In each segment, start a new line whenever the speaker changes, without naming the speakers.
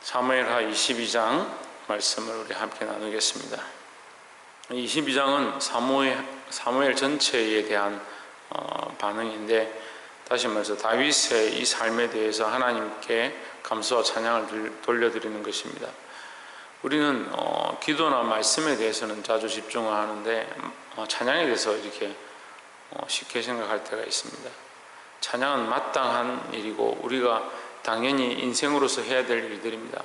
사무엘하 22장 말씀을 우리 함께 나누겠습니다. 22장은 사무엘 전체에 대한 반응인데, 다시 말해서 다윗의 이 삶에 대해서 하나님께 감사와 찬양을 돌려드리는 것입니다. 우리는 기도나 말씀에 대해서는 자주 집중을 하는데 찬양에 대해서 이렇게 쉽게 생각할 때가 있습니다. 찬양은 마땅한 일이고 우리가 당연히 인생으로서 해야 될 일들입니다.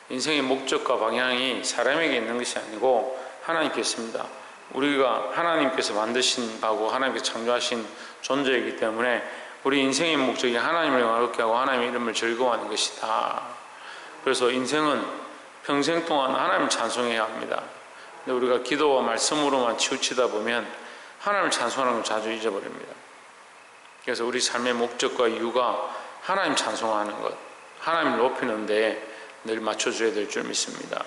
인생의 목적과 방향이 사람에게 있는 것이 아니고 하나님께 있습니다. 우리가 하나님께서 만드신 바고 하나님께서 창조하신 존재이기 때문에 우리 인생의 목적이 하나님을 영화롭게 하고 하나님의 이름을 즐거워하는 것이다. 그래서 인생은 평생 동안 하나님을 찬송해야 합니다. 근데 우리가 기도와 말씀으로만 치우치다 보면 하나님을 찬송하는 걸 자주 잊어버립니다. 그래서 우리 삶의 목적과 이유가 하나님 찬송하는 것, 하나님을 높이는 데에 늘 맞춰줘야 될 줄 믿습니다.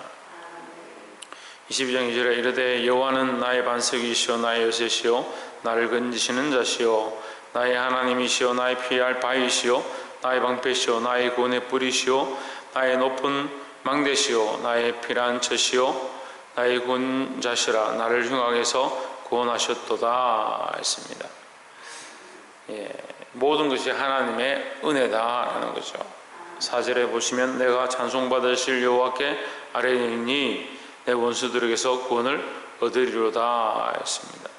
22장 2절에 이르되 여호와는 나의 반석이시오 나의 요새시오 나를 건지시는 자시오 나의 하나님이시오 나의 피할 바위시오 나의 방패시오 나의 구원의 뿌리시오 나의 높은 망대시오 나의 피란 처시오 나의 구원자시라 나를 흉악에서 구원하셨도다 했습니다. 모든 것이 하나님의 은혜다라는 거죠. 4절에 보시면 내가 찬송받으실 여호와께 아뢰니 내 원수들에게서 구원을 얻으리로다 했습니다.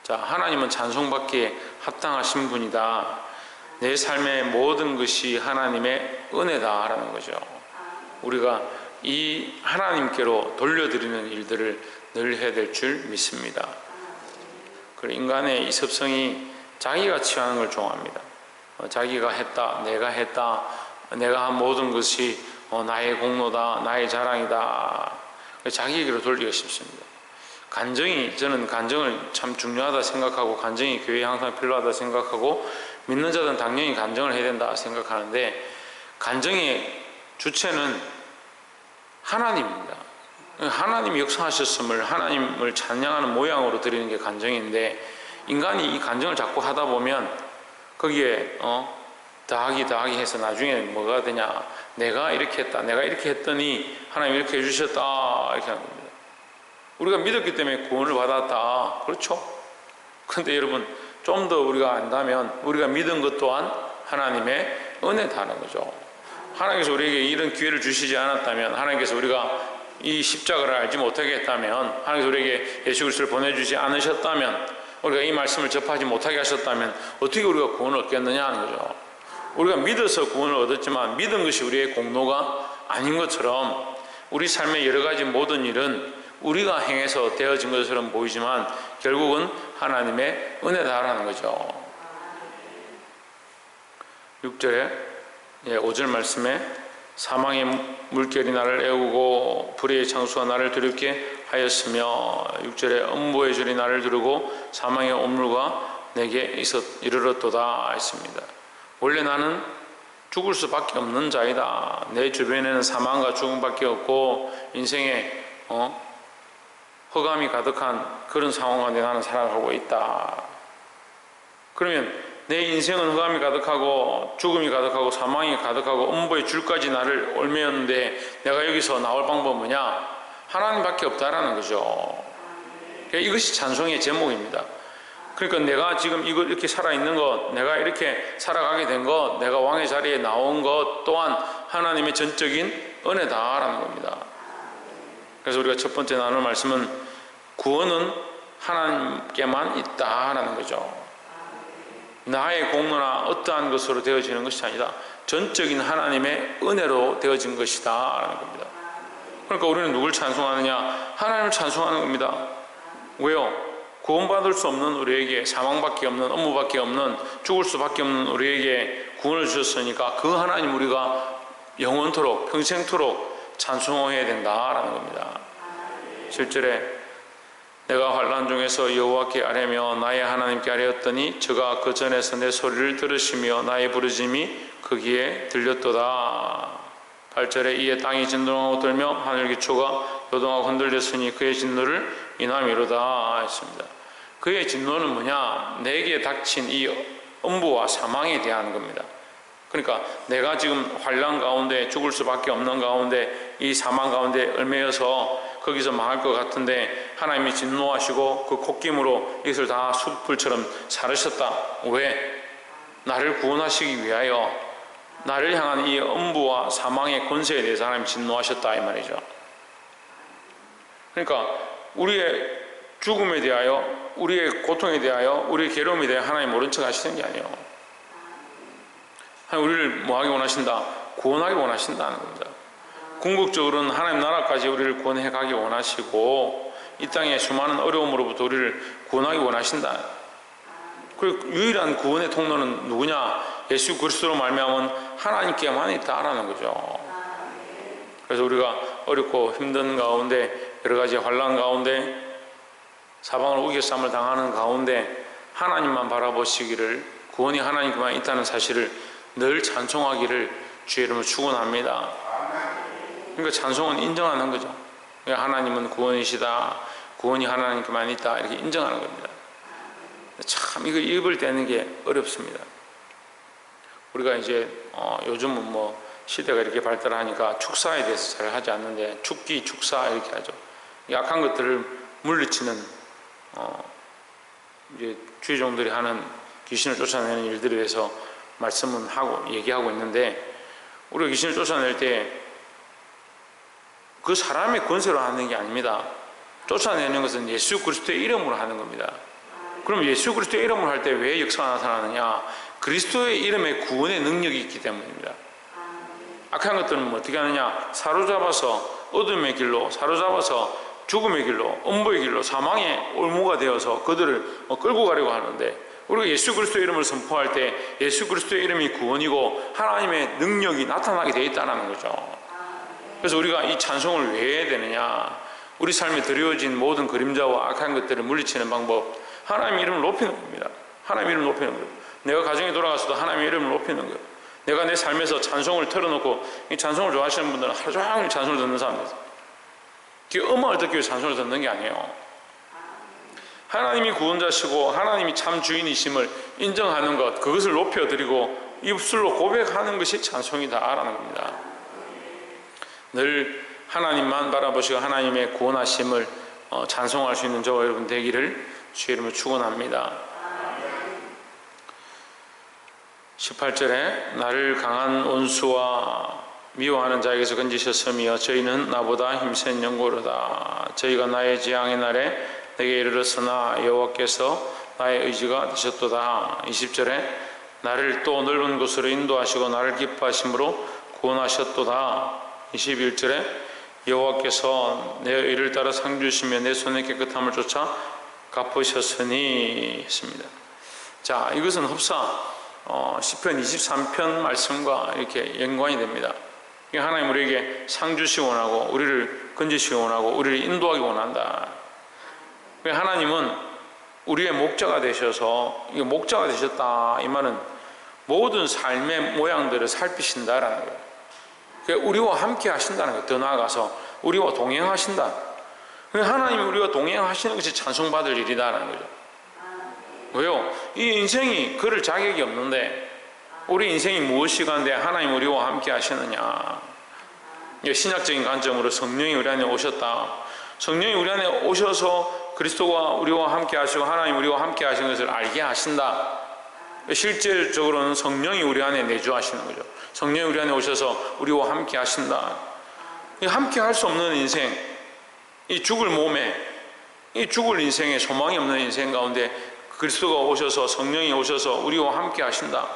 자, 하나님은 찬송받기에 합당하신 분이다. 내 삶의 모든 것이 하나님의 은혜다라는 거죠. 우리가 이 하나님께로 돌려드리는 일들을 늘 해야 될 줄 믿습니다. 그리고 인간의 이 습성이 자기가 취하는 걸 좋아합니다. 자기가 했다, 내가 한 모든 것이 나의 공로다, 나의 자랑이다. 자기에게로 돌리기가 쉽습니다. 저는 간정을 참 중요하다 생각하고 간정이 교회에 항상 필요하다 생각하고 믿는 자들은 당연히 간정을 해야 된다 생각하는데, 간정의 주체는 하나님입니다. 하나님이 역사하셨음을 하나님을 찬양하는 모양으로 드리는 게 간정인데, 인간이 이 간정을 자꾸 하다 보면 거기에 더하기 해서 나중에 뭐가 되냐, 내가 이렇게 했다, 내가 이렇게 했더니 하나님 이렇게 해주셨다, 이렇게 하는 겁니다. 우리가 믿었기 때문에 구원을 받았다, 그렇죠? 그런데 여러분, 좀 더 우리가 안다면 우리가 믿은 것 또한 하나님의 은혜다는 거죠. 하나님께서 우리에게 이런 기회를 주시지 않았다면, 하나님께서 우리가 이 십자가를 알지 못하게 했다면, 하나님께서 우리에게 예수 그리스도를 보내주지 않으셨다면, 우리가 이 말씀을 접하지 못하게 하셨다면 어떻게 우리가 구원을 얻겠느냐 하는 거죠. 우리가 믿어서 구원을 얻었지만 믿은 것이 우리의 공로가 아닌 것처럼 우리 삶의 여러 가지 모든 일은 우리가 행해서 되어진 것처럼 보이지만 결국은 하나님의 은혜다라는 거죠. 6절에 5절 말씀에 사망의 물결이 나를 애우고 불의의 창수가 나를 두렵게 하였으며 6절에 음부의 줄이 나를 두르고 사망의 온물과 내게 이르렀도다 했습니다. 원래 나는 죽을 수밖에 없는 자이다. 내 주변에는 사망과 죽음밖에 없고 인생에 허감이 가득한 그런 상황 가운데 나는 살아가고 있다. 그러면 내 인생은 흑암이 가득하고 죽음이 가득하고 사망이 가득하고 음부의 줄까지 나를 얽매였는데 내가 여기서 나올 방법은 뭐냐? 하나님밖에 없다라는 거죠. 이것이 찬송의 제목입니다. 그러니까 내가 지금 이렇게 살아있는 것, 내가 이렇게 살아가게 된 것, 내가 왕의 자리에 나온 것 또한 하나님의 전적인 은혜다라는 겁니다. 그래서 우리가 첫 번째 나눌 말씀은 구원은 하나님께만 있다라는 거죠. 나의 공로나 어떠한 것으로 되어지는 것이 아니다. 전적인 하나님의 은혜로 되어진 것이다 라는 겁니다. 그러니까 우리는 누굴 찬송하느냐? 하나님을 찬송하는 겁니다. 왜요? 구원받을 수 없는 우리에게, 사망밖에 없는, 업무밖에 없는, 죽을 수밖에 없는 우리에게 구원을 주셨으니까 그 하나님 우리가 영원토록 평생토록 찬송해야 된다라는 겁니다. 7절에 내가 환난 중에서 여호와께 아뢰며 나의 하나님께 아뢰었더니 저가 그 전에서 내 소리를 들으시며 나의 부르짐이 거기에 들렸도다. 8절에 이에 땅이 진동하고 떨며 하늘 기초가 요동하고 흔들렸으니 그의 진노를 인함이로다 했습니다. 그의 진노는 뭐냐? 내게 닥친 이 음부와 사망에 대한 겁니다. 그러니까 내가 지금 환난 가운데 죽을 수밖에 없는 가운데 이 사망 가운데 얽매여서 거기서 망할 것 같은데 하나님이 진노하시고 그 콧김으로 이것을 다 숯불처럼 사르셨다. 왜? 나를 구원하시기 위하여 나를 향한 이 엄부와 사망의 권세에 대해서 하나님이 진노하셨다 이 말이죠. 그러니까 우리의 죽음에 대하여, 우리의 고통에 대하여, 우리의 괴로움에 대하여 하나님 모른 척 하시는 게 아니에요. 하나님 우리를 뭐하기 원하신다? 구원하기 원하신다는 겁니다. 궁극적으로는 하나님 나라까지 우리를 구원해 가기 원하시고 이 땅의 수많은 어려움으로부터 우리를 구원하기 원하신다. 그리고 유일한 구원의 통로는 누구냐? 예수 그리스도로 말미암은 하나님께만 있다라는 거죠. 그래서 우리가 어렵고 힘든 가운데 여러 가지 환난 가운데 사방을 우겨쌈을 당하는 가운데 하나님만 바라보시기를, 구원이 하나님께만 있다는 사실을 늘 찬송하기를 주의 이름으로 축원합니다. 그러니까 찬송은 인정하는 거죠. 그러니까 하나님은 구원이시다, 구원이 하나님께만 있다, 이렇게 인정하는 겁니다. 참 이거 입을 떼는 게 어렵습니다. 우리가 이제 요즘은 뭐 시대가 이렇게 발달하니까 축사에 대해서 잘 하지 않는데 축기, 축사 이렇게 하죠. 약한 것들을 물리치는 이제 주의종들이 하는 귀신을 쫓아내는 일들에 대해서 말씀은 하고 얘기하고 있는데, 우리가 귀신을 쫓아낼 때 그 사람의 권세로 하는 게 아닙니다. 쫓아내는 것은 예수 그리스도의 이름으로 하는 겁니다. 그럼 예수 그리스도의 이름으로 할 때 왜 역사가 나타나느냐? 그리스도의 이름에 구원의 능력이 있기 때문입니다. 악한 것들은 뭐 어떻게 하느냐? 사로잡아서 어둠의 길로, 사로잡아서 죽음의 길로, 엄보의 길로, 사망의 올무가 되어서 그들을 끌고 가려고 하는데, 우리가 예수 그리스도의 이름을 선포할 때 예수 그리스도의 이름이 구원이고 하나님의 능력이 나타나게 되어 있다는 거죠. 그래서 우리가 이 찬송을 왜 해야 되느냐? 우리 삶에 드려진 모든 그림자와 악한 것들을 물리치는 방법, 하나님의 이름을 높이는 겁니다. 하나님의 이름을 높이는 거예요. 내가 가정에 돌아가서도 하나님의 이름을 높이는 거예요. 내가 내 삶에서 찬송을 틀어놓고, 이 찬송을 좋아하시는 분들은 하루 종일 찬송을 듣는 사람들, 음악을 듣기 위해 찬송을 듣는 게 아니에요. 하나님이 구원자시고 하나님이 참 주인이심을 인정하는 것, 그것을 높여드리고 입술로 고백하는 것이 찬송이다라는 겁니다. 늘 하나님만 바라보시고 하나님의 구원하심을 찬송할 수 있는 저와 여러분 되기를 주의 이름으로 축원합니다. 18절에 나를 강한 원수와 미워하는 자에게서 건지셨으며 저희는 나보다 힘센 영고로다. 저희가 나의 재앙의 날에 내게 이르렀으나 여호와께서 나의 의지가 되셨도다. 20절에 나를 또 넓은 곳으로 인도하시고 나를 기뻐하심으로 구원하셨도다. 21절에 여호와께서 내 의를 따라 상 주시며 내 손의 깨끗함을 쫓아 갚으셨으니 했습니다. 자, 이것은 흡사 시편 23편 말씀과 이렇게 연관이 됩니다. 하나님 우리에게 상 주시기 원하고 우리를 건지시기 원하고 우리를 인도하기 원한다. 하나님은 우리의 목자가 되셔서, 이게 목자가 되셨다 이 말은 모든 삶의 모양들을 살피신다라는 거예요. 우리와 함께 하신다는 거예요. 더 나아가서 우리와 동행하신다. 하나님이 우리와 동행하시는 것이 찬송받을 일이다라는 거죠. 왜요? 이 인생이 그럴 자격이 없는데, 우리 인생이 무엇이간데 하나님 우리와 함께 하시느냐? 신약적인 관점으로 성령이 우리 안에 오셨다. 성령이 우리 안에 오셔서 그리스도가 우리와 함께 하시고 하나님 우리와 함께 하시는 것을 알게 하신다. 실질적으로는 성령이 우리 안에 내주하시는 거죠. 성령이 우리 안에 오셔서 우리와 함께 하신다. 함께 할 수 없는 인생, 이 죽을 몸에, 이 죽을 인생에 소망이 없는 인생 가운데 그리스도가 오셔서, 성령이 오셔서 우리와 함께 하신다.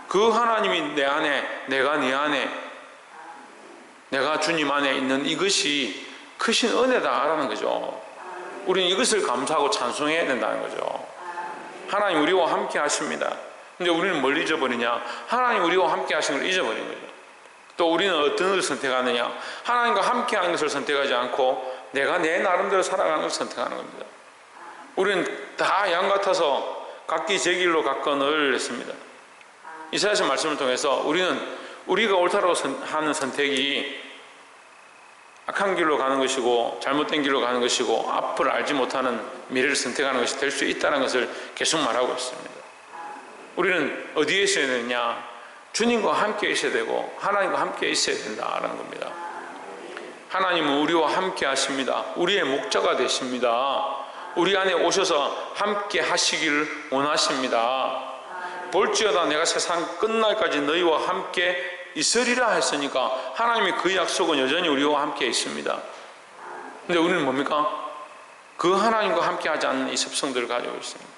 그 하나님이 내 안에, 내가 네 안에, 내가 주님 안에 있는 이것이 크신 은혜다라는 거죠. 우리는 이것을 감사하고 찬송해야 된다는 거죠. 하나님 우리와 함께 하십니다. 근데 우리는 뭘 잊어버리냐? 하나님 우리와 함께 하신 걸 잊어버린 거죠. 또 우리는 어떤 것을 선택하느냐? 하나님과 함께 하는 것을 선택하지 않고 내가 내 나름대로 살아가는 것을 선택하는 겁니다. 우리는 다 양 같아서 각기 제 길로 갔거늘 했습니다. 이사야서 말씀을 통해서 우리가 옳다라고 하는 선택이 악한 길로 가는 것이고 잘못된 길로 가는 것이고 앞을 알지 못하는 미래를 선택하는 것이 될 수 있다는 것을 계속 말하고 있습니다. 우리는 어디에 있어야 되느냐? 주님과 함께 있어야 되고 하나님과 함께 있어야 된다는 겁니다. 하나님은 우리와 함께 하십니다. 우리의 목자가 되십니다. 우리 안에 오셔서 함께 하시기를 원하십니다. 볼지어다 내가 세상 끝날까지 너희와 함께 있으리라 했으니까 하나님이 그 약속은 여전히 우리와 함께 있습니다. 근데 우리는 뭡니까? 그 하나님과 함께 하지 않는 이 습성들을 가지고 있습니다.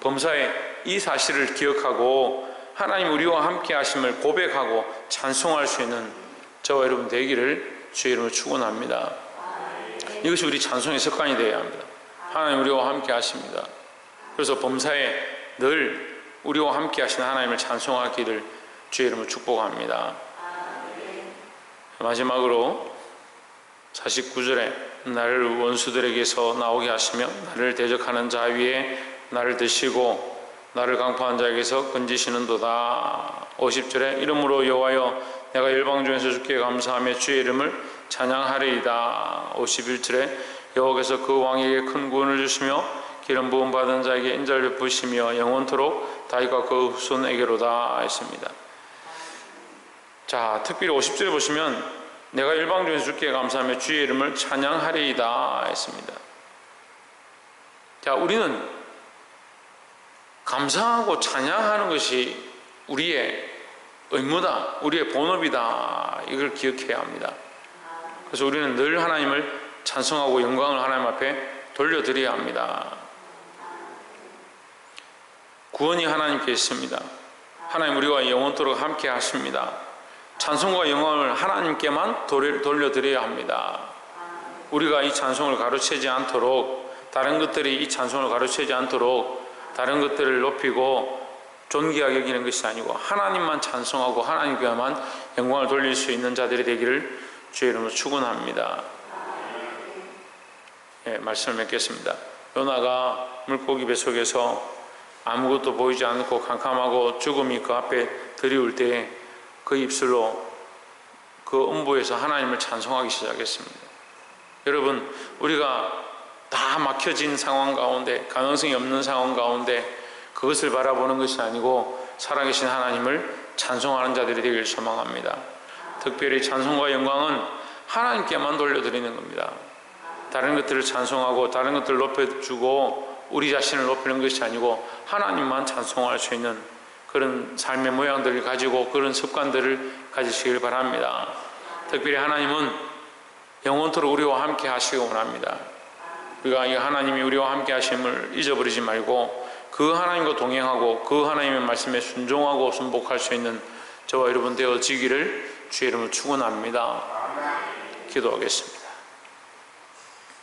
범사에 이 사실을 기억하고 하나님 우리와 함께 하심을 고백하고 찬송할 수 있는 저와 여러분 되기를 주의 이름으로 축원합니다. 이것이 우리 찬송의 습관이 되어야 합니다. 하나님 우리와 함께 하십니다. 그래서 범사에 늘 우리와 함께 하시는 하나님을 찬송하기를 주의 이름으로 축복합니다. 마지막으로 49절에 나를 원수들에게서 나오게 하시며 나를 대적하는 자 위에 나를 드시고 나를 강포한 자에게서 건지시는도다. 50절에 이름으로 여호와여 내가 열방 중에서 주께 감사하며 주의 이름을 찬양하리이다. 51절에 여호와께서 그 왕에게 큰 구원을 주시며 기름 부음 받은 자에게 인자를 베푸시며 영원토록 다윗과 그 후손에게로다 했습니다. 자, 특별히 50절에 보시면 내가 열방 중에서 주께 감사하며 주의 이름을 찬양하리이다 했습니다. 자, 우리는 감사하고 찬양하는 것이 우리의 의무다, 우리의 본업이다, 이걸 기억해야 합니다. 그래서 우리는 늘 하나님을 찬송하고 영광을 하나님 앞에 돌려드려야 합니다. 구원이 하나님께 있습니다. 하나님 우리와 영원토록 함께 하십니다. 찬송과 영광을 하나님께만 돌려드려야 합니다. 우리가 이 찬송을 가로채지 않도록, 다른 것들이 이 찬송을 가로채지 않도록 다른 것들을 높이고 존귀하게 여기는 것이 아니고 하나님만 찬송하고 하나님께만 영광을 돌릴 수 있는 자들이 되기를 주의 이름으로 축원합니다. 예, 말씀을 맺겠습니다. 요나가 물고기 뱃속에서 아무것도 보이지 않고 캄캄하고 죽음이 그 앞에 들이올 때 그 입술로 그 음부에서 하나님을 찬송하기 시작했습니다. 여러분, 우리가 다 막혀진 상황 가운데, 가능성이 없는 상황 가운데 그것을 바라보는 것이 아니고 살아계신 하나님을 찬송하는 자들이 되기를 소망합니다. 특별히 찬송과 영광은 하나님께만 돌려드리는 겁니다. 다른 것들을 찬송하고 다른 것들을 높여주고 우리 자신을 높이는 것이 아니고 하나님만 찬송할 수 있는 그런 삶의 모양들을 가지고 그런 습관들을 가지시길 바랍니다. 특별히 하나님은 영원토록 우리와 함께 하시기 원합니다. 우리가 이 하나님이 우리와 함께 하심을 잊어버리지 말고 그 하나님과 동행하고 그 하나님의 말씀에 순종하고 순복할 수 있는 저와 여러분 되어지기를 주의 이름으로 축원합니다. 기도하겠습니다.